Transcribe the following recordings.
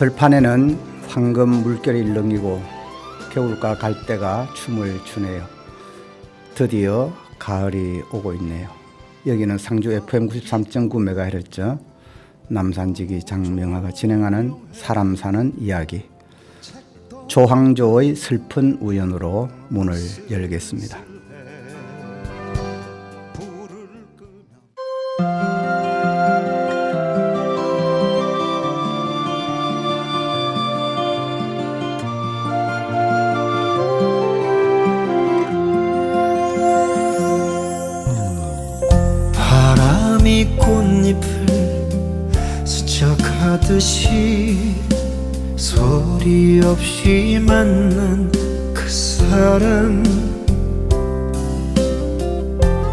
들판에는 황금 물결이 일렁이고 겨울과 갈대가 춤을 추네요. 드디어 가을이 오고 있네요. 여기는 상주 FM 93.9MHz 남산지기 장명하가 진행하는 사람 사는 이야기, 조항조의 슬픈 우연으로 문을 열겠습니다. 바람이 꽃잎을 스쳐가듯이 소리 없이 만난 그 사람,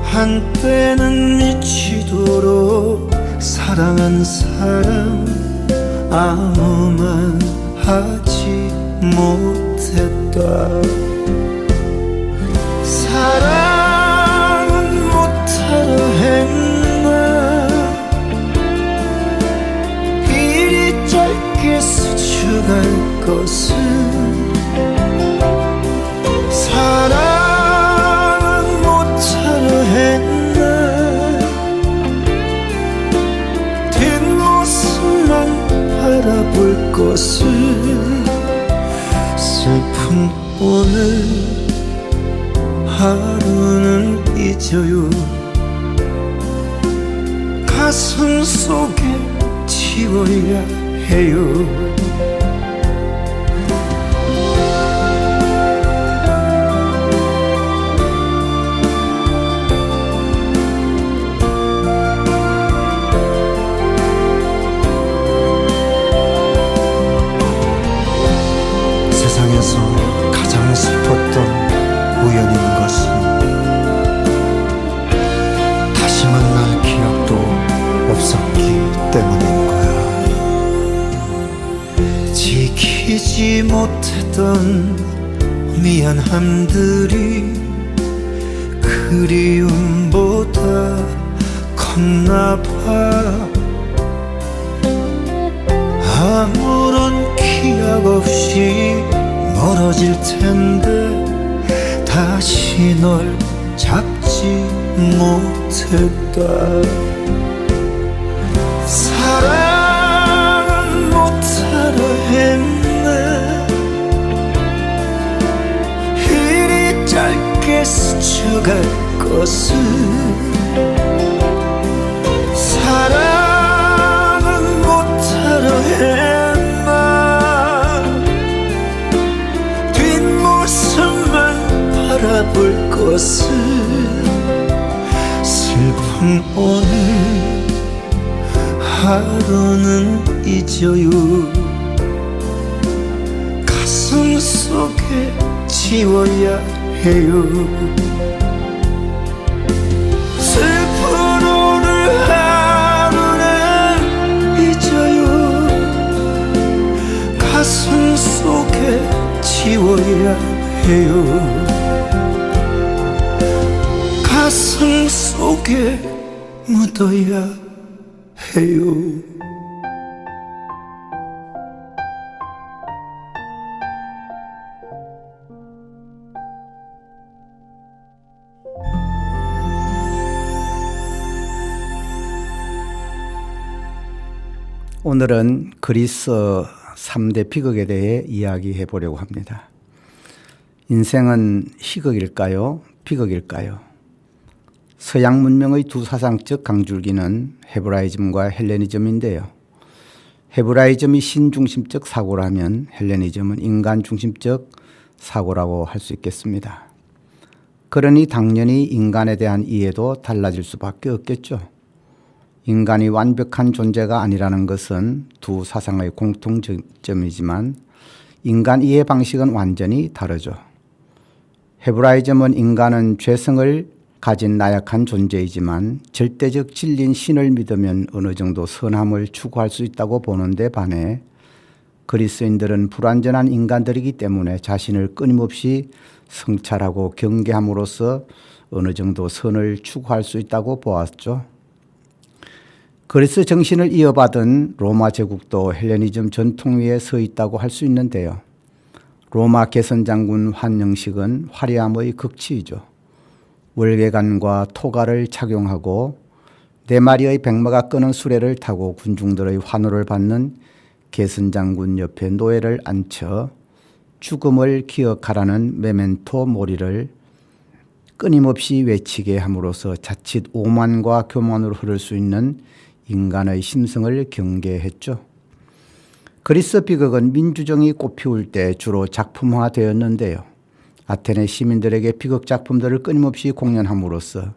한때는 미치도록 사랑한 사람, 아무 말 하지 못했다. 사랑은 못하려 했나, 이리 짧게 스쳐갈 것은. 사랑은 못하려 했나, 뒷모습만 바라볼 것은. 슬픈 오늘 하루는 잊어요. 가슴 속에 지워야 해요. 세상에서 가장 슬펐던 우연인 것은 다시 만날 기억도 없었기 때문인 거야. 지키지 못했던 미안함들이 그리움보다 컸나봐. 아무런 기약 없이 멀어질 텐데 다시 널 잡지 못했다. 사랑은 못하려 했네, 이리 짧게 스쳐갈 것은. 사랑은 못하려 했나, 뒷모습만 바라볼 것은. 슬픈 오늘 하루는 잊어요. 가슴 속에 지워야 해요. 슬픈 오늘 하루는 잊어요. 가슴 속에 지워야 해요. 가슴 속에 묻어야 해요. 오늘은 그리스 3대 비극에 대해 이야기해 보려고 합니다. 인생은 희극일까요? 비극일까요? 서양 문명의 두 사상적 강줄기는 헤브라이즘과 헬레니즘인데요. 헤브라이즘이 신중심적 사고라면 헬레니즘은 인간중심적 사고라고 할 수 있겠습니다. 그러니 당연히 인간에 대한 이해도 달라질 수밖에 없겠죠. 인간이 완벽한 존재가 아니라는 것은 두 사상의 공통점이지만 인간 이해 방식은 완전히 다르죠. 헤브라이즘은 인간은 죄성을 가진 나약한 존재이지만 절대적 진리인 신을 믿으면 어느 정도 선함을 추구할 수 있다고 보는데 반해 그리스인들은 불완전한 인간들이기 때문에 자신을 끊임없이 성찰하고 경계함으로써 어느 정도 선을 추구할 수 있다고 보았죠. 그리스 정신을 이어받은 로마 제국도 헬레니즘 전통 위에 서 있다고 할 수 있는데요. 로마 개선장군 환영식은 화려함의 극치이죠. 월계관과 토가를 착용하고 4마리의 백마가 끄는 수레를 타고 군중들의 환호를 받는 개선장군 옆에 노예를 앉혀 죽음을 기억하라는 메멘토 모리를 끊임없이 외치게 함으로써 자칫 오만과 교만으로 흐를 수 있는 인간의 심성을 경계했죠. 그리스 비극은 민주정이 꽃피울 때 주로 작품화되었는데요. 아테네 시민들에게 비극 작품들을 끊임없이 공연함으로써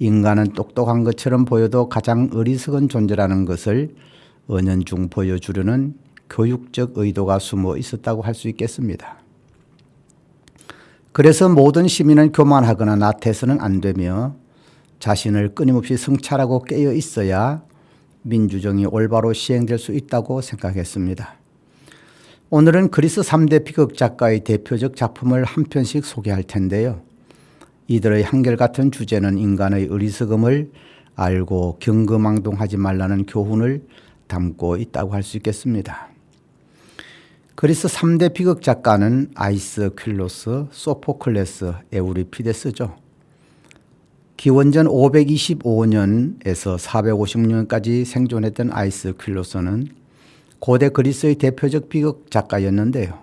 인간은 똑똑한 것처럼 보여도 가장 어리석은 존재라는 것을 은연중 보여주려는 교육적 의도가 숨어 있었다고 할 수 있겠습니다. 그래서 모든 시민은 교만하거나 나태해서는 안 되며 자신을 끊임없이 성찰하고 깨어 있어야 민주정이 올바로 시행될 수 있다고 생각했습니다. 오늘은 그리스 3대 비극 작가의 대표적 작품을 한 편씩 소개할 텐데요. 이들의 한결같은 주제는 인간의 어리석음을 알고 경거망동하지 말라는 교훈을 담고 있다고 할 수 있겠습니다. 그리스 3대 비극 작가는 아이스퀼로스, 소포클레스, 에우리피데스죠. 기원전 525년에서 456년까지 생존했던 아이스퀼로스는 고대 그리스의 대표적 비극 작가였는데요.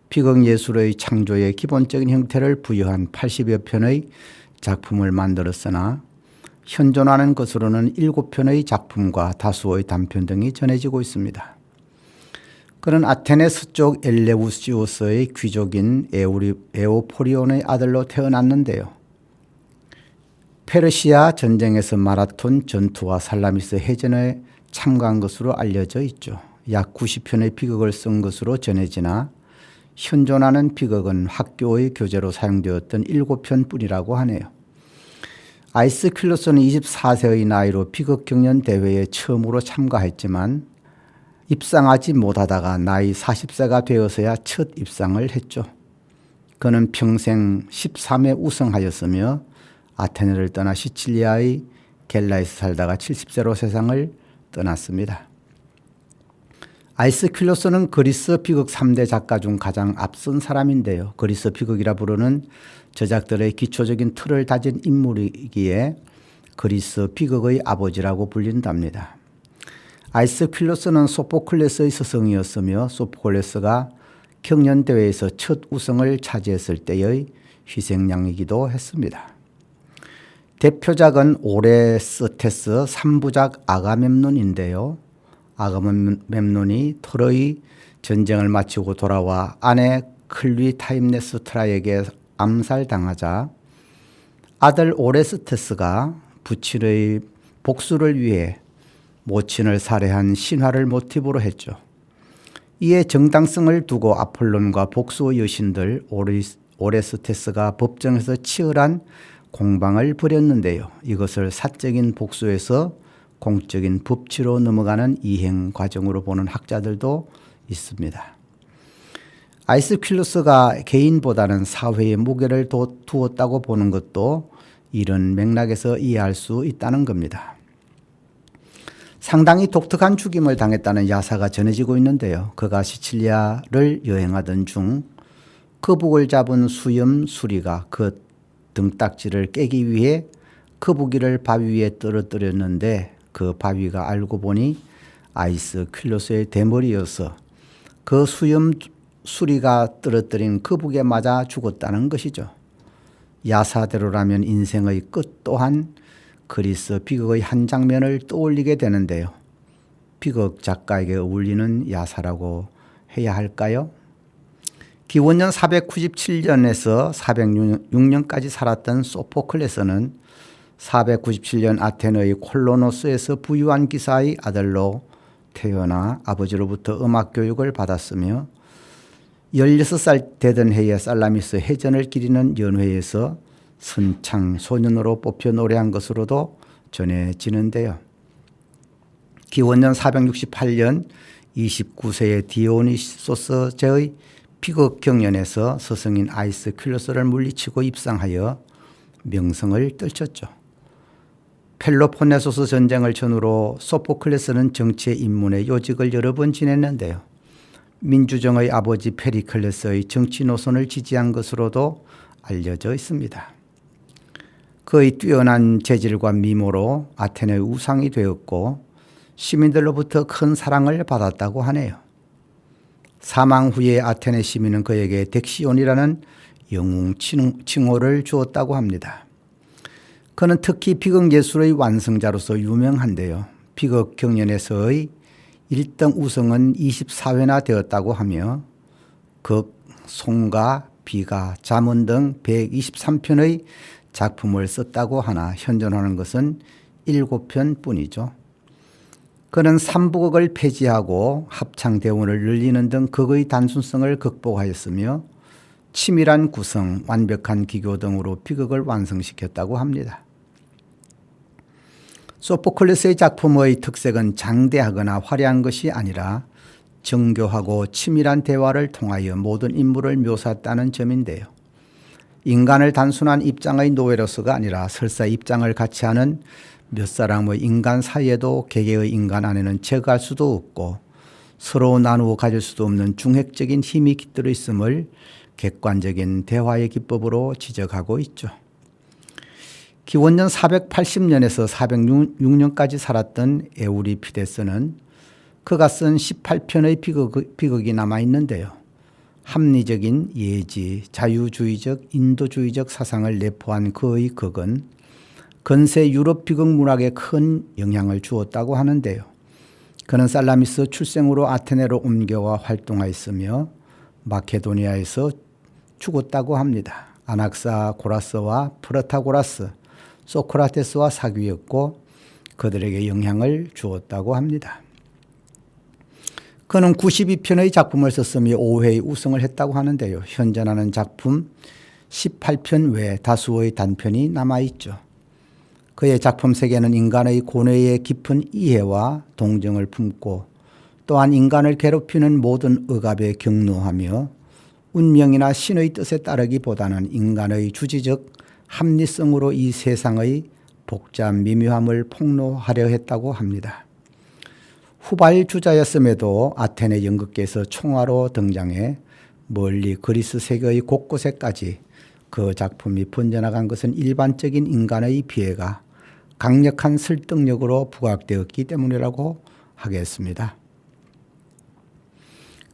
비극 예술의 창조의 기본적인 형태를 부여한 80여 편의 작품을 만들었으나 현존하는 것으로는 7편의 작품과 다수의 단편 등이 전해지고 있습니다. 그는 아테네 서쪽 엘레우시우스의 귀족인 에오포리온의 아들로 태어났는데요. 페르시아 전쟁에서 마라톤 전투와 살라미스 해전에 참가한 것으로 알려져 있죠. 약 90편의 비극을 쓴 것으로 전해지나 현존하는 비극은 학교의 교재로 사용되었던 7편뿐이라고 하네요. 아이스퀼로스는 24세의 나이로 비극 경연 대회에 처음으로 참가했지만 입상하지 못하다가 나이 40세가 되어서야 첫 입상을 했죠. 그는 평생 13회 우승하였으며 아테네를 떠나 시칠리아의 겔라에서 살다가 70세로 세상을 떠났습니다. 아이스퀼로스는 그리스 비극 3대 작가 중 가장 앞선 사람인데요. 그리스 비극이라 부르는 저작들의 기초적인 틀을 다진 인물이기에 그리스 비극의 아버지라고 불린답니다. 아이스퀼로스는 소포클레스의 스승이었으며 소포클레스가 경연대회에서 첫 우승을 차지했을 때의 희생양이기도 했습니다. 대표작은 오레스테스 3부작 아가멤논인데요. 아가멤논이 트로이 전쟁을 마치고 돌아와 아내 클리타임네스트라에게 암살당하자 아들 오레스테스가 부친의 복수를 위해 모친을 살해한 신화를 모티브로 했죠. 이에 정당성을 두고 아폴론과 복수의 여신들 오레스테스가 법정에서 치열한 공방을 벌였는데요. 이것을 사적인 복수에서 공적인 법치로 넘어가는 이행 과정으로 보는 학자들도 있습니다. 아이스퀼로스가 개인보다는 사회에 무게를 두었다고 보는 것도 이런 맥락에서 이해할 수 있다는 겁니다. 상당히 독특한 죽임을 당했다는 야사가 전해지고 있는데요. 그가 시칠리아를 여행하던 중 거북을 잡은 수염 수리가 그 등딱지를 깨기 위해 거북이를 바위 위에 떨어뜨렸는데 그 바위가 알고 보니 아이스퀼로스의 대머리여서 그 수염 수리가 떨어뜨린 거북에 맞아 죽었다는 것이죠. 야사대로라면 인생의 끝 또한 그리스 비극의 한 장면을 떠올리게 되는데요. 비극 작가에게 어울리는 야사라고 해야 할까요? 기원전 497년에서 406년까지 살았던 소포클레스는 497년 아테네의 콜로노스에서 부유한 기사의 아들로 태어나 아버지로부터 음악 교육을 받았으며 16살 되던 해에 살라미스 해전을 기리는 연회에서 선창 소년으로 뽑혀 노래한 것으로도 전해지는데요. 기원전 468년 29세의 디오니소스제의 비극 경연에서 스승인 아이스퀼로스를 물리치고 입상하여 명성을 떨쳤죠. 펠로폰네소스 전쟁을 전후로 소포클레스는 정치에 입문해 요직을 여러 번 지냈는데요. 민주정의 아버지 페리클레스의 정치 노선을 지지한 것으로도 알려져 있습니다. 그의 뛰어난 재질과 미모로 아테네의 우상이 되었고 시민들로부터 큰 사랑을 받았다고 하네요. 사망 후에 아테네 시민은 그에게 덱시온이라는 영웅 칭호를 주었다고 합니다. 그는 특히 비극 예술의 완성자로서 유명한데요. 비극 경연에서의 1등 우승은 24회나 되었다고 하며 극, 송가, 비가, 잠언 등 123편의 작품을 썼다고 하나 현존하는 것은 7편 뿐이죠. 그는 3부극을 폐지하고 합창대원을 늘리는 등 극의 단순성을 극복하였으며 치밀한 구성, 완벽한 기교 등으로 비극을 완성시켰다고 합니다. 소포클레스의 작품의 특색은 장대하거나 화려한 것이 아니라 정교하고 치밀한 대화를 통하여 모든 인물을 묘사했다는 점인데요. 인간을 단순한 입장의 노예로서가 아니라 설사 입장을 같이 하는 몇 사람의 인간 사이에도 개개의 인간 안에는 제거할 수도 없고 서로 나누어 가질 수도 없는 중핵적인 힘이 깃들어 있음을 객관적인 대화의 기법으로 지적하고 있죠. 기원전 480년에서 406년까지 살았던 에우리피데스는 그가 쓴 18편의 비극이 남아있는데요. 합리적인 예지, 자유주의적, 인도주의적 사상을 내포한 그의 극은 근세 유럽 비극 문학에 큰 영향을 주었다고 하는데요. 그는 살라미스 출생으로 아테네로 옮겨와 활동하였으며 마케도니아에서 죽었다고 합니다. 아낙사고라스와 프로타고라스, 소크라테스와 사귀었고 그들에게 영향을 주었다고 합니다. 그는 92편의 작품을 썼으며 5회의 우승을 했다고 하는데요. 현존하는 작품 18편 외에 다수의 단편이 남아있죠. 그의 작품 세계는 인간의 고뇌의 깊은 이해와 동정을 품고 또한 인간을 괴롭히는 모든 억압에 격노하며 운명이나 신의 뜻에 따르기보다는 인간의 주지적 합리성으로 이 세상의 복잡 미묘함을 폭로하려 했다고 합니다. 후발주자였음에도 아테네 연극계에서 총화로 등장해 멀리 그리스 세계의 곳곳에까지 그 작품이 번져나간 것은 일반적인 인간의 비애가 강력한 설득력으로 부각되었기 때문이라고 하겠습니다.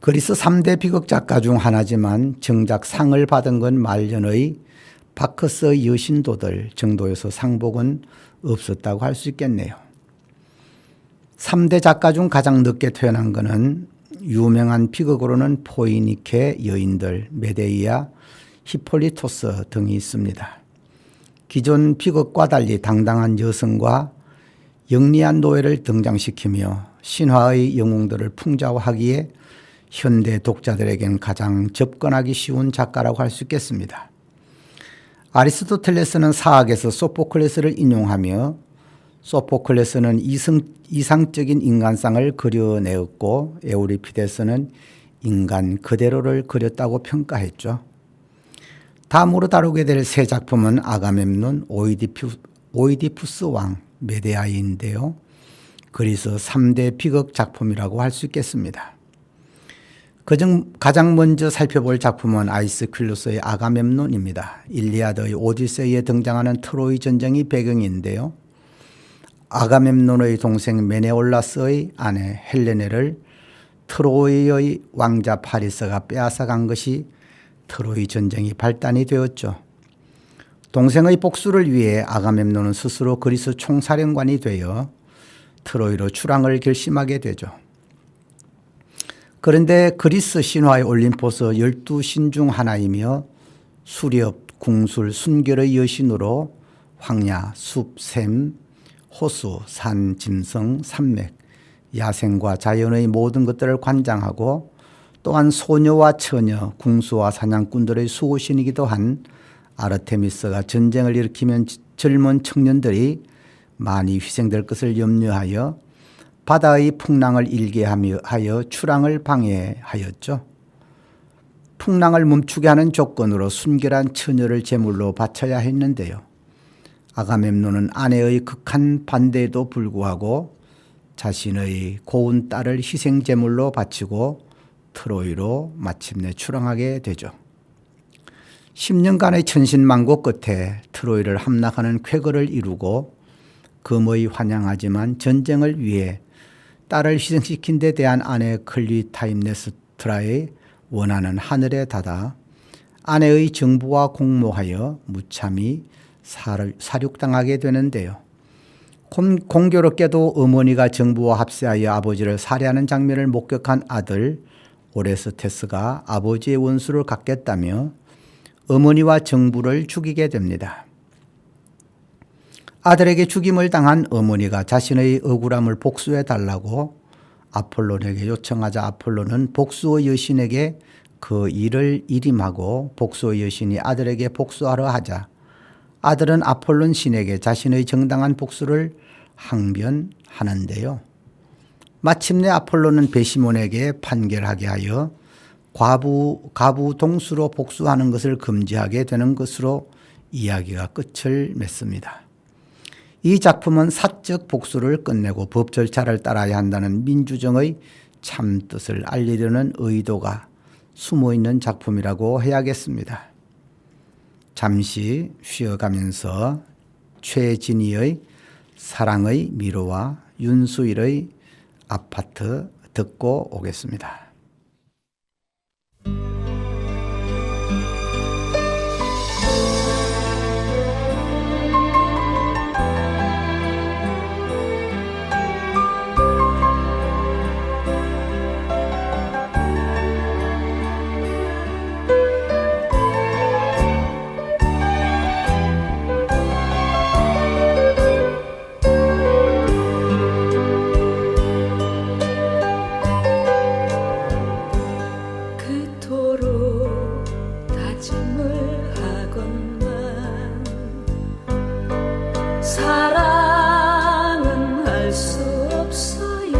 그리스 3대 비극 작가 중 하나지만 정작 상을 받은 건 말년의 바커스의 여신도들 정도여서 상복은 없었다고 할 수 있겠네요. 3대 작가 중 가장 늦게 태어난 것은 유명한 비극으로는 포이니케 여인들, 메데이아, 히폴리토스 등이 있습니다. 기존 비극과 달리 당당한 여성과 영리한 노예를 등장시키며 신화의 영웅들을 풍자화하기에 현대 독자들에겐 가장 접근하기 쉬운 작가라고 할 수 있겠습니다. 아리스토텔레스는 사학에서 소포클레스를 인용하며 소포클레스는 이상적인 인간상을 그려내었고 에우리피데스는 인간 그대로를 그렸다고 평가했죠. 다음으로 다루게 될 세 작품은 아가멤논, 오이디푸스 왕, 메데아인데요. 그리스 3대 비극 작품이라고 할 수 있겠습니다. 그중 가장 먼저 살펴볼 작품은 아이스킬루스의 아가멤논입니다. 일리아드의 오디세이에 등장하는 트로이 전쟁이 배경인데요. 아가멤논의 동생 메네올라스의 아내 헬레네를 트로이의 왕자 파리스가 빼앗아간 것이 트로이 전쟁이 발단이 되었죠. 동생의 복수를 위해 아가멤논은 스스로 그리스 총사령관이 되어 트로이로 출항을 결심하게 되죠. 그런데 그리스 신화의 올림포스 12신 중 하나이며 수렵, 궁술, 순결의 여신으로 황야, 숲, 샘, 호수, 산, 짐승, 산맥, 야생과 자연의 모든 것들을 관장하고 또한 소녀와 처녀, 궁수와 사냥꾼들의 수호신이기도 한 아르테미스가 전쟁을 일으키면 젊은 청년들이 많이 희생될 것을 염려하여 바다의 풍랑을 일게 하여 출항을 방해하였죠. 풍랑을 멈추게 하는 조건으로 순결한 처녀를 제물로 바쳐야 했는데요. 아가멤논은 아내의 극한 반대에도 불구하고 자신의 고운 딸을 희생제물로 바치고 트로이로 마침내 출항하게 되죠. 10년간의 천신만고 끝에 트로이를 함락하는 쾌거를 이루고 금의 환영하지만 전쟁을 위해 딸을 희생시킨 데 대한 아내 클리타임네스트라의 원하는 하늘에 닿아 아내의 정부와 공모하여 무참히 사륙당하게 되는데요. 공교롭게도 어머니가 정부와 합세하여 아버지를 살해하는 장면을 목격한 아들 오레스테스가 아버지의 원수를 갚겠다며 어머니와 정부를 죽이게 됩니다. 아들에게 죽임을 당한 어머니가 자신의 억울함을 복수해달라고 아폴론에게 요청하자 아폴론은 복수의 여신에게 그 일을 일임하고 복수의 여신이 아들에게 복수하려 하자 아들은 아폴론 신에게 자신의 정당한 복수를 항변하는데요. 마침내 아폴론은 베시몬에게 판결하게 하여 과부 동수로 복수하는 것을 금지하게 되는 것으로 이야기가 끝을 맺습니다. 이 작품은 사적 복수를 끝내고 법 절차를 따라야 한다는 민주정의 참뜻을 알리려는 의도가 숨어있는 작품이라고 해야겠습니다. 잠시 쉬어가면서 최진희의 사랑의 미로와 윤수일의 아파트 듣고 오겠습니다. 사랑은 할 수 없어요.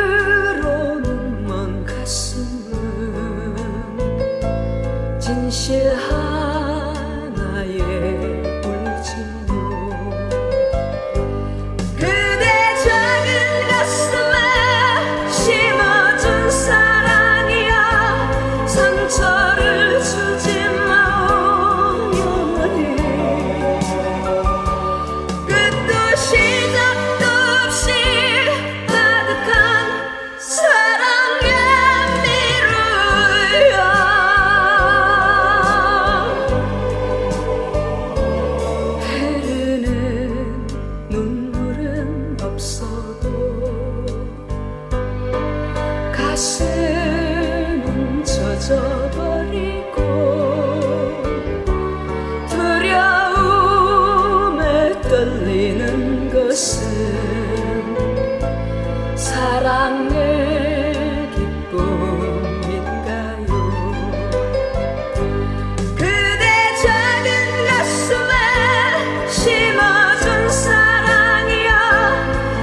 사랑으로는 먼 가슴은 진실 하나에 울지요. 그대 작은 가슴에 심어준 사랑이야 상처를 주지 가슴은 젖어버리고 두려움에 떨리는 것은 사랑의 기쁨인가요? 그대 작은 가슴에 심어준 사랑이야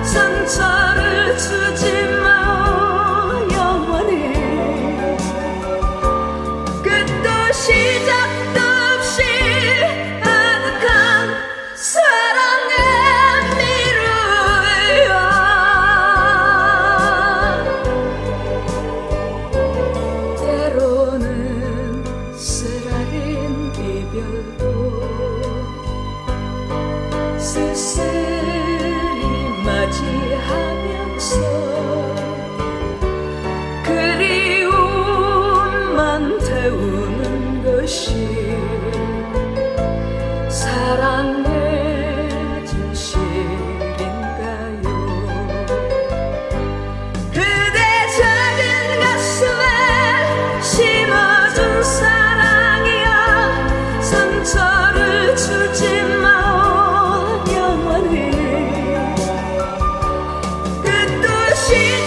상처를 주지 마. 시작도 없이 아득한 사랑의 미루야. 때로는 쓰라린 이별도 쓸쓸히 맞이하면서 그리움만 태우는 것이 사랑의 진실인가요? 그대 작은 가슴에 심어준 사랑이야 상처를 주지 마 영원히 끝도 시작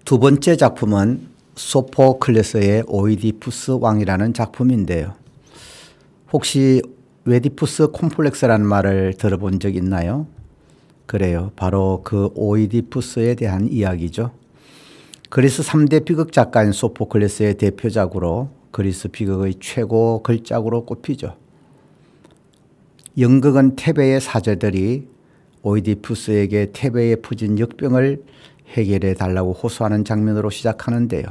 두 번째 작품은 소포클레스의 오이디푸스 왕이라는 작품인데요. 혹시 웨디푸스 콤플렉스라는 말을 들어본 적 있나요? 그래요. 바로 그 오이디푸스에 대한 이야기죠. 그리스 3대 비극 작가인 소포클레스의 대표작으로 그리스 비극의 최고 걸작으로 꼽히죠. 연극은 테베의 사제들이 오이디푸스에게 테베에 퍼진 역병을 해결해 달라고 호소하는 장면으로 시작하는데요.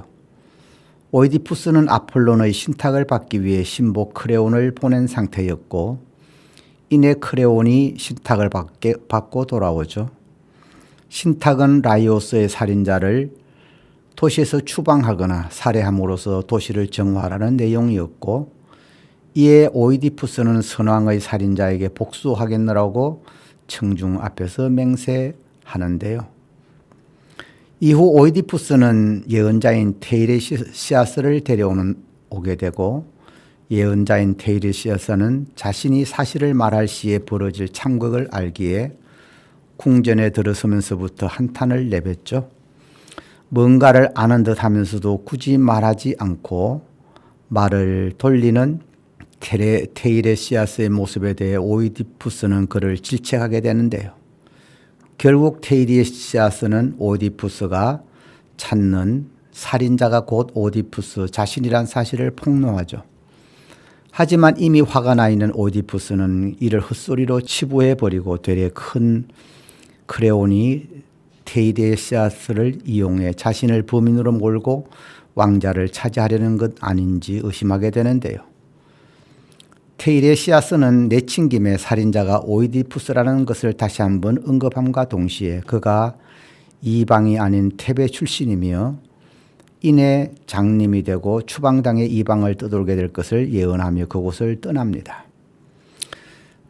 오이디푸스는 아폴론의 신탁을 받기 위해 신복 크레온을 보낸 상태였고 이내 크레온이 신탁을 받고 돌아오죠. 신탁은 라이오스의 살인자를 도시에서 추방하거나 살해함으로써 도시를 정화하라는 내용이었고 이에 오이디푸스는 선왕의 살인자에게 복수하겠노라고 청중 앞에서 맹세하는데요. 이후 오이디푸스는 예언자인 테이레시아스를 오게 되고 예언자인 테이레시아스는 자신이 사실을 말할 시에 벌어질 참극을 알기에 궁전에 들어서면서부터 한탄을 내뱉죠. 뭔가를 아는 듯 하면서도 굳이 말하지 않고 말을 돌리는 테이레시아스의 모습에 대해 오이디푸스는 그를 질책하게 되는데요. 결국 테이레시아스는 오이디푸스가 찾는 살인자가 곧 오이디푸스 자신이란 사실을 폭로하죠. 하지만 이미 화가 나 있는 오이디푸스는 이를 헛소리로 치부해버리고 되레 큰 크레온이 테이레시아스를 이용해 자신을 범인으로 몰고 왕자를 차지하려는 것 아닌지 의심하게 되는데요. 테이레시아스는 내친김에 살인자가 오이디푸스라는 것을 다시 한번 언급함과 동시에 그가 이방이 아닌 테베 출신이며 이내 장님이 되고 추방당해 이방을 떠돌게 될 것을 예언하며 그곳을 떠납니다.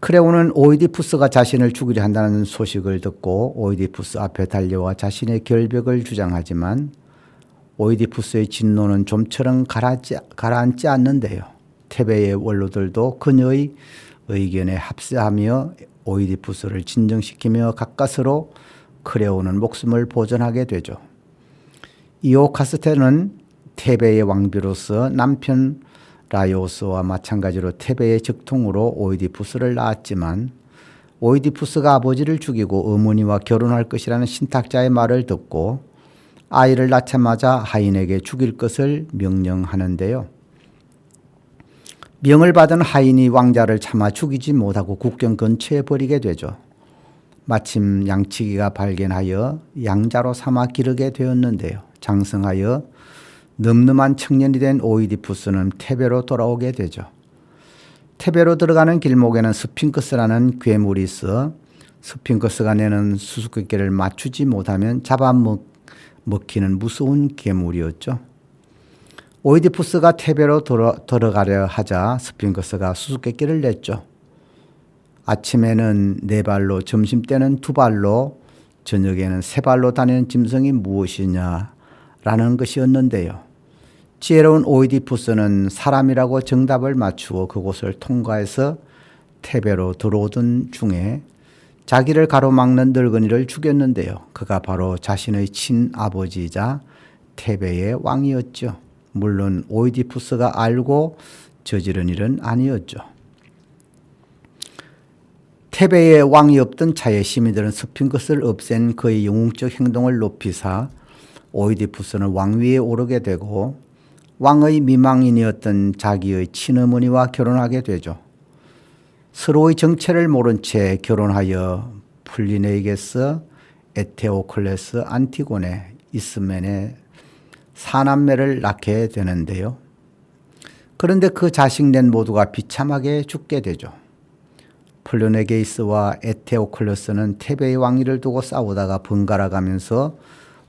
크레온은 오이디푸스가 자신을 죽이려 한다는 소식을 듣고 오이디푸스 앞에 달려와 자신의 결벽을 주장하지만 오이디푸스의 진노는 좀처럼 가라앉지 않는데요. 테베의 원로들도 그녀의 의견에 합세하며 오이디푸스를 진정시키며 가까스로 크레온은 목숨을 보존하게 되죠. 이오카스테는 테베의 왕비로서 남편 라이오스와 마찬가지로 테베의 적통으로 오이디푸스를 낳았지만 오이디푸스가 아버지를 죽이고 어머니와 결혼할 것이라는 신탁자의 말을 듣고 아이를 낳자마자 하인에게 죽일 것을 명령하는데요. 명을 받은 하인이 왕자를 차마 죽이지 못하고 국경 근처에 버리게 되죠. 마침 양치기가 발견하여 양자로 삼아 기르게 되었는데요. 장성하여 늠름한 청년이 된 오이디푸스는 테베로 돌아오게 되죠. 테베로 들어가는 길목에는 스핑크스라는 괴물이 있어 스핑크스가 내는 수수께끼를 맞추지 못하면 잡아먹히는 무서운 괴물이었죠. 오이디푸스가 테베로 들어가려 하자 스핑크스가 수수께끼를 냈죠. 아침에는 4발로, 점심때는 2발로, 저녁에는 3발로 다니는 짐승이 무엇이냐라는 것이었는데요. 지혜로운 오이디푸스는 사람이라고 정답을 맞추어 그곳을 통과해서 테베로 들어오던 중에 자기를 가로막는 늙은이를 죽였는데요. 그가 바로 자신의 친아버지이자 테베의 왕이었죠. 물론 오이디푸스가 알고 저지른 일은 아니었죠. 테베의 왕이 없던 차에 시민들은 스핑크스를 없앤 그의 영웅적 행동을 높이사 오이디푸스는 왕위에 오르게 되고 왕의 미망인이었던 자기의 친어머니와 결혼하게 되죠. 서로의 정체를 모른 채 결혼하여 플리네이게스, 에테오클레스, 안티고네, 이스멘의 4남매를 낳게 되는데요. 그런데 그 자식넷 모두가 비참하게 죽게 되죠. 플리네게이스와 에테오클레스는 테베의 왕위를 두고 싸우다가 번갈아 가면서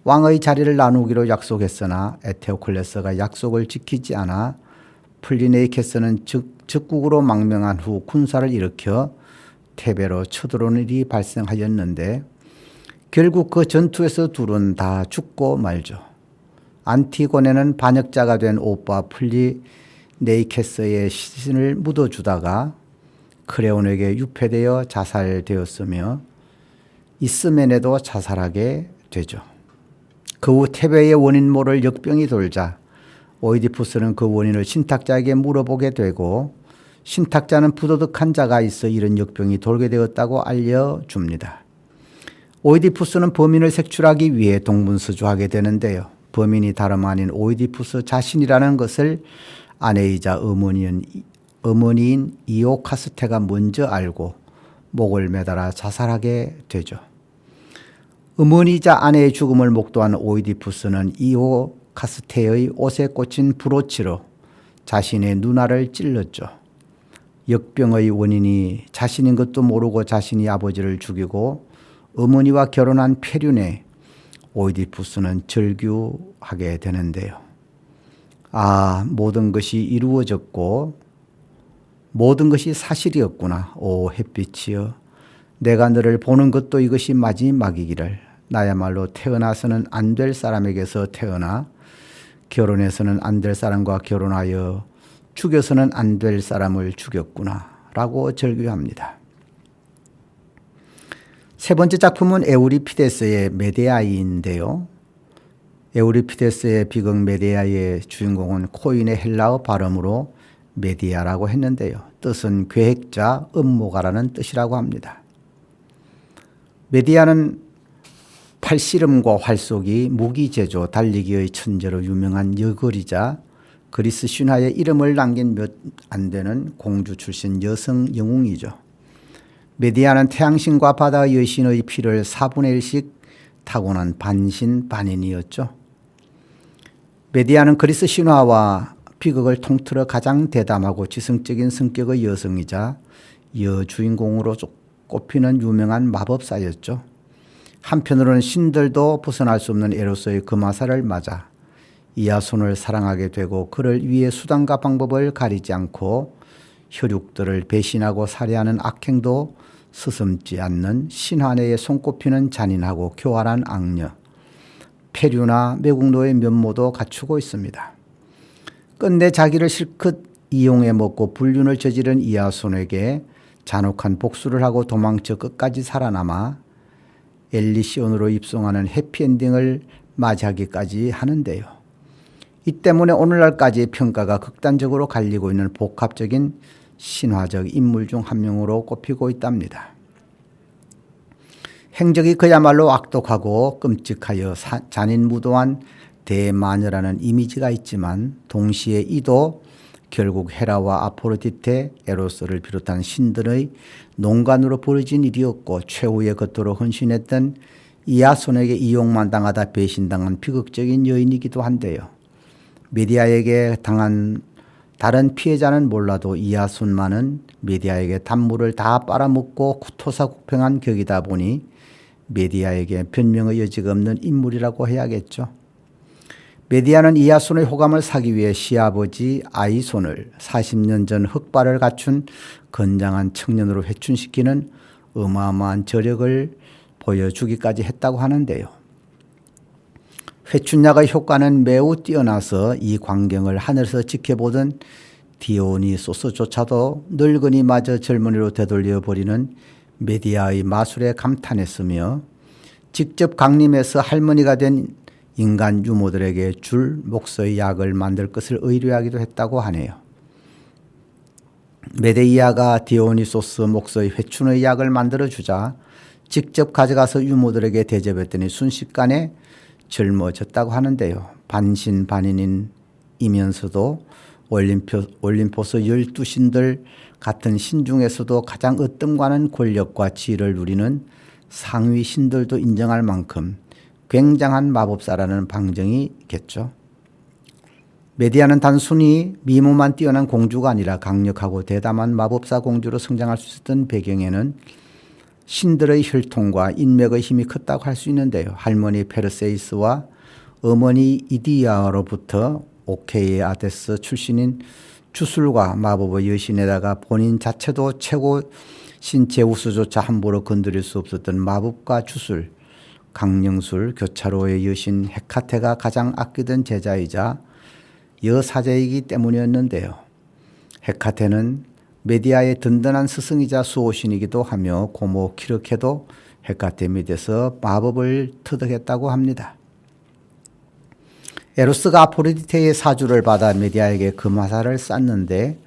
왕의 자리를 나누기로 약속했으나 에테오클레스가 약속을 지키지 않아 플리네이케스는 적국으로 망명한 후 군사를 일으켜 테베로 쳐들어오는 일이 발생하였는데 결국 그 전투에서 둘은 다 죽고 말죠. 안티고네는 반역자가 된 오빠 플리네이케스의 시신을 묻어주다가 크레온에게 유폐되어 자살되었으며 이스멘에도 자살하게 되죠. 그 후 태배의 원인 모를 역병이 돌자 오이디푸스는 그 원인을 신탁자에게 물어보게 되고 신탁자는 부도덕한 자가 있어 이런 역병이 돌게 되었다고 알려줍니다. 오이디푸스는 범인을 색출하기 위해 동분서주하게 되는데요. 범인이 다름 아닌 오이디푸스 자신이라는 것을 아내이자 어머니인 이오카스테가 먼저 알고 목을 매달아 자살하게 되죠. 어머니이자 아내의 죽음을 목도한 오이디푸스는 이오카스테의 옷에 꽂힌 브로치로 자신의 누나를 찔렀죠. 역병의 원인이 자신인 것도 모르고 자신이 아버지를 죽이고 어머니와 결혼한 페륜에 오이디푸스는 절규하게 되는데요. 아, 모든 것이 이루어졌고 모든 것이 사실이었구나. 오 햇빛이여, 내가 너를 보는 것도 이것이 마지막이기를. 나야말로 태어나서는 안 될 사람에게서 태어나 결혼해서는 안 될 사람과 결혼하여 죽여서는 안 될 사람을 죽였구나 라고 절규합니다. 세 번째 작품은 에우리피데스의 메데아이인데요. 에우리피데스의 비극 메데아의 주인공은 코인의 헬라어 발음으로 메디아라고 했는데요. 뜻은 계획자, 음모가라는 뜻이라고 합니다. 메디아는 팔씨름과 활쏘기, 무기 제조, 달리기의 천재로 유명한 여걸이자 그리스 신화에 이름을 남긴 몇 안 되는 공주 출신 여성 영웅이죠. 메디아는 태양신과 바다의 여신의 피를 4분의 1씩 타고난 반신반인이었죠. 메디아는 그리스 신화와 비극을 통틀어 가장 대담하고 지성적인 성격의 여성이자 여주인공으로 꼽히는 유명한 마법사였죠. 한편으로는 신들도 벗어날 수 없는 에로스의 금화사를 맞아 이아손을 사랑하게 되고 그를 위해 수단과 방법을 가리지 않고 혈육들을 배신하고 살해하는 악행도 서슴지 않는 신화 내에 손꼽히는 잔인하고 교활한 악녀 페류나 매국노의 면모도 갖추고 있습니다. 끝내 자기를 실컷 이용해 먹고 불륜을 저지른 이아손에게 잔혹한 복수를 하고 도망쳐 끝까지 살아남아 엘리시온으로 입성하는 해피엔딩을 맞이하기까지 하는데요. 이 때문에 오늘날까지 평가가 극단적으로 갈리고 있는 복합적인 신화적 인물 중 한 명으로 꼽히고 있답니다. 행적이 그야말로 악독하고 끔찍하여 잔인무도한 대마녀라는 이미지가 있지만 동시에 이도 결국 헤라와 아포로디테, 에로스를 비롯한 신들의 농간으로 벌어진 일이었고 최후의 겉도로 헌신했던 이아손에게 이용만 당하다 배신당한 비극적인 여인이기도 한데요. 메디아에게 당한 다른 피해자는 몰라도 이아손만은 메디아에게 단물을 다 빨아먹고 구토사구팽한 격이다 보니 메디아에게 변명의 여지가 없는 인물이라고 해야겠죠. 메디아는 이아손의 호감을 사기 위해 시아버지 아이손을 40년 전 흑발을 갖춘 건장한 청년으로 회춘시키는 어마어마한 저력을 보여주기까지 했다고 하는데요. 회춘약의 효과는 매우 뛰어나서 이 광경을 하늘에서 지켜보던 디오니소스조차도 늙은이마저 젊은이로 되돌려 버리는 메디아의 마술에 감탄했으며 직접 강림해서 할머니가 된 인간 유모들에게 줄 목서의 약을 만들 것을 의뢰하기도 했다고 하네요. 메데이아가 디오니소스 목서의 회춘의 약을 만들어주자 직접 가져가서 유모들에게 대접했더니 순식간에 젊어졌다고 하는데요. 반신반인이면서도 올림포스 12신들 같은 신 중에서도 가장 으뜸가는 권력과 지위를 누리는 상위 신들도 인정할 만큼 굉장한 마법사라는 방정이겠죠. 메디아는 단순히 미모만 뛰어난 공주가 아니라 강력하고 대담한 마법사 공주로 성장할 수 있었던 배경에는 신들의 혈통과 인맥의 힘이 컸다고 할 수 있는데요. 할머니 페르세이스와 어머니 이디아로부터 오케이아데스 출신인 주술과 마법의 여신에다가 본인 자체도 최고 신 제우스조차 함부로 건드릴 수 없었던 마법과 주술, 강령술, 교차로의 여신 헤카테가 가장 아끼던 제자이자 여사제이기 때문이었는데요. 헤카테는 메디아의 든든한 스승이자 수호신이기도 하며 고모 키르케도 헤카테 밑에서 마법을 터득했다고 합니다. 에로스가 아포로디테의 사주를 받아 메디아에게 금화살을 쐈는데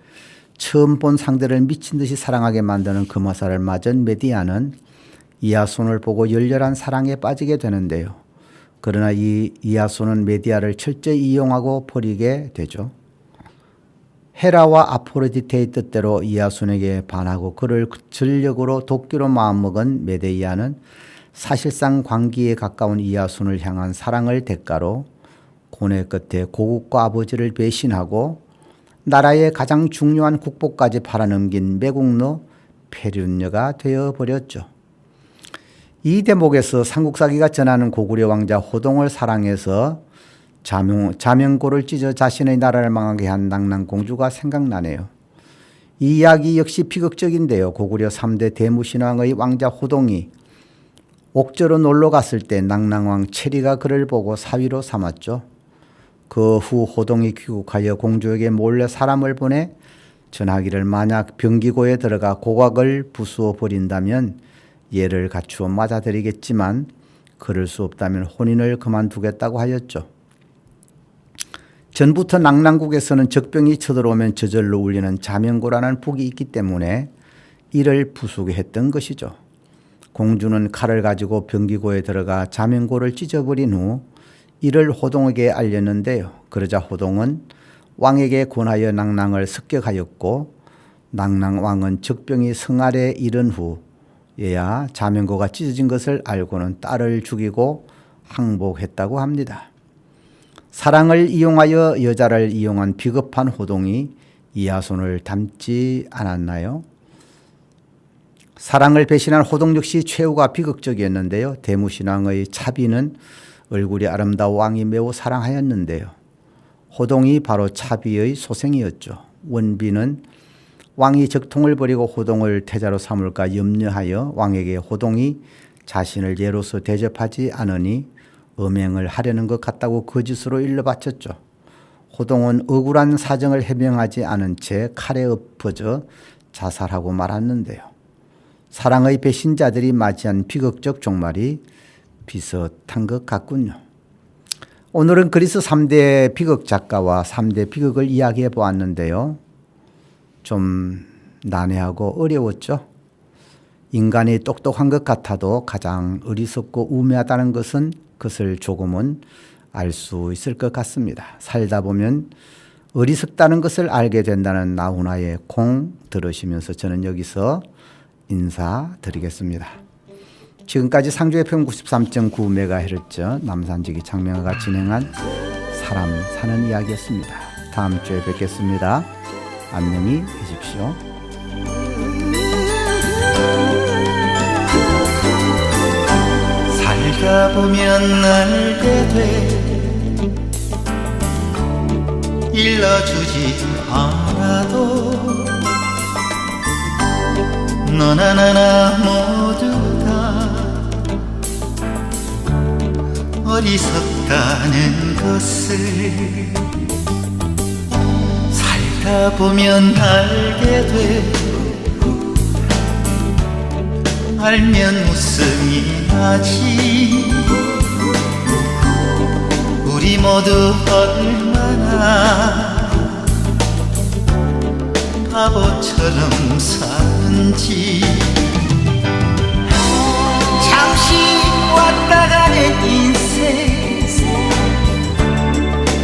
처음 본 상대를 미친 듯이 사랑하게 만드는 금화살을 맞은 메디아는 이아손을 보고 열렬한 사랑에 빠지게 되는데요. 그러나 이 이아손은 메디아를 철저히 이용하고 버리게 되죠. 헤라와 아포로디테의 뜻대로 이아손에게 반하고 그를 전력으로 돕기로 마음먹은 메데이아는 사실상 광기에 가까운 이아손을 향한 사랑을 대가로 고뇌 끝에 고국과 아버지를 배신하고 나라의 가장 중요한 국보까지 팔아넘긴 매국노 페륜녀가 되어버렸죠. 이 대목에서 삼국사기가 전하는 고구려 왕자 호동을 사랑해서 자명고를 찢어 자신의 나라를 망하게 한 낙랑공주가 생각나네요. 이 이야기 역시 비극적인데요. 고구려 3대 대무신왕의 왕자 호동이 옥저로 놀러 갔을 때 낙랑왕 체리가 그를 보고 사위로 삼았죠. 그 후 호동이 귀국하여 공주에게 몰래 사람을 보내 전하기를 만약 병기고에 들어가 고각을 부수어 버린다면 예를 갖추어 맞아들이겠지만 그럴 수 없다면 혼인을 그만두겠다고 하였죠. 전부터 낙랑국에서는 적병이 쳐들어오면 저절로 울리는 자명고라는 북이 있기 때문에 이를 부수게 했던 것이죠. 공주는 칼을 가지고 병기고에 들어가 자명고를 찢어버린 후 이를 호동에게 알렸는데요. 그러자 호동은 왕에게 권하여 낙랑을 습격하였고 낙랑왕은 적병이 성알에 이른 후에야 자명고가 찢어진 것을 알고는 딸을 죽이고 항복했다고 합니다. 사랑을 이용하여 여자를 이용한 비겁한 호동이 이아손을 닮지 않았나요? 사랑을 배신한 호동 역시 최후가 비극적이었는데요. 대무신왕의 차비는 얼굴이 아름다운 왕이 매우 사랑하였는데요. 호동이 바로 차비의 소생이었죠. 원비는 왕이 적통을 벌이고 호동을 태자로 삼을까 염려하여 왕에게 호동이 자신을 예로서 대접하지 않으니 음행을 하려는 것 같다고 거짓으로 일러 바쳤죠. 호동은 억울한 사정을 해명하지 않은 채 칼에 엎어져 자살하고 말았는데요. 사랑의 배신자들이 맞이한 비극적 종말이 비슷한 것 같군요. 오늘은 그리스 3대 비극 작가와 3대 비극을 이야기해 보았는데요. 좀 난해하고 어려웠죠. 인간이 똑똑한 것 같아도 가장 어리석고 우매하다는 것은 그것을 조금은 알 수 있을 것 같습니다. 살다 보면 어리석다는 것을 알게 된다는 나훈아의 콩 들으시면서 저는 여기서 인사드리겠습니다. 지금까지 상주 FM 93.9MHz 남산지기 장명아가 진행한 사람 사는 이야기였습니다. 다음 주에 뵙겠습니다. 안녕히 계십시오. 살다 보면 알게 돼 일러주지 않아도 너나 나나 모두 다 어리석다는 것을 살다 보면 알게 돼 알면 웃음이 나지 우리 모두 얼마나 바보처럼 사는지 잠시 왔다 가는 인생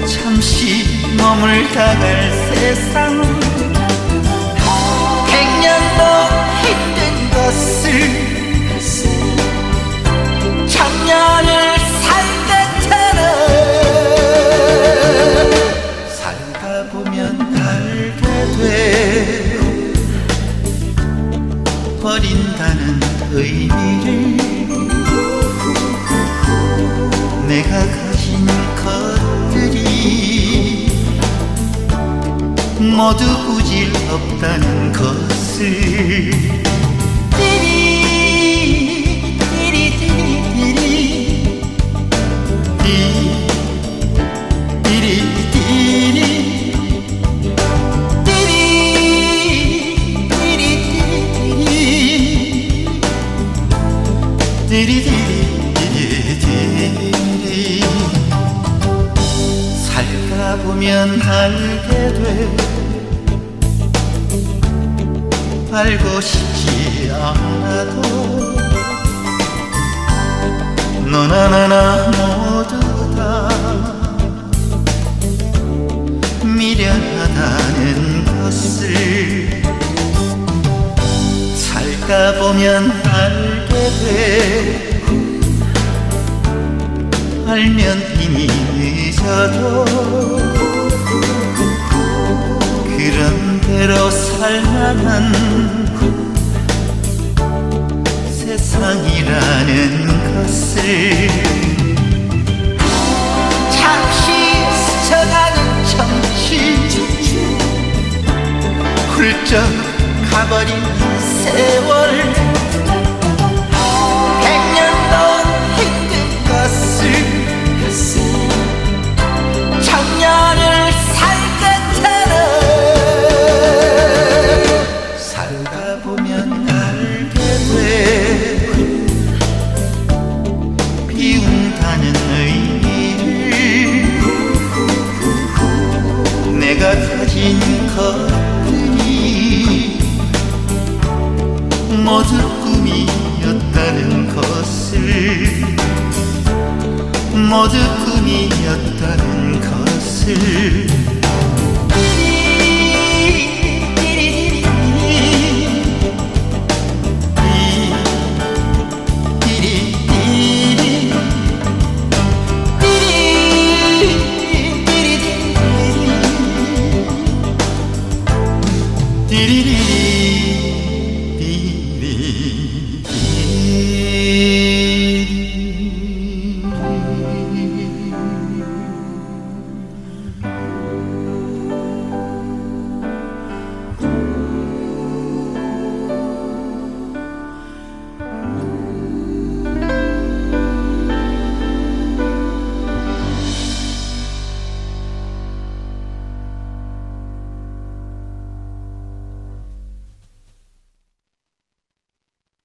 잠시 머물다 갈 세상 100년도 힘든 것을 천년을 살겠잖아 살다 보면 알게 돼 버린다는 의미를 내가 가진 것들이 모두 부질 없다는 것을 살다 보면 알게 돼 알고 싶지 않아도 너나 나나 모두 다 미련하다는 것을 살다 보면 알게 돼 알면 이미 늦어도 그런 대로 살만한 세상이라는 것을 잠시 스쳐가는 정치 훌쩍 가버린 세월 100년도 힘든 것을 청년을 살겠다는 살다 보면 알게 돼 비운다는 의미를 내가 가진 것들이 모두 꿈이었다는 것을 모두 꿈이었다는 것을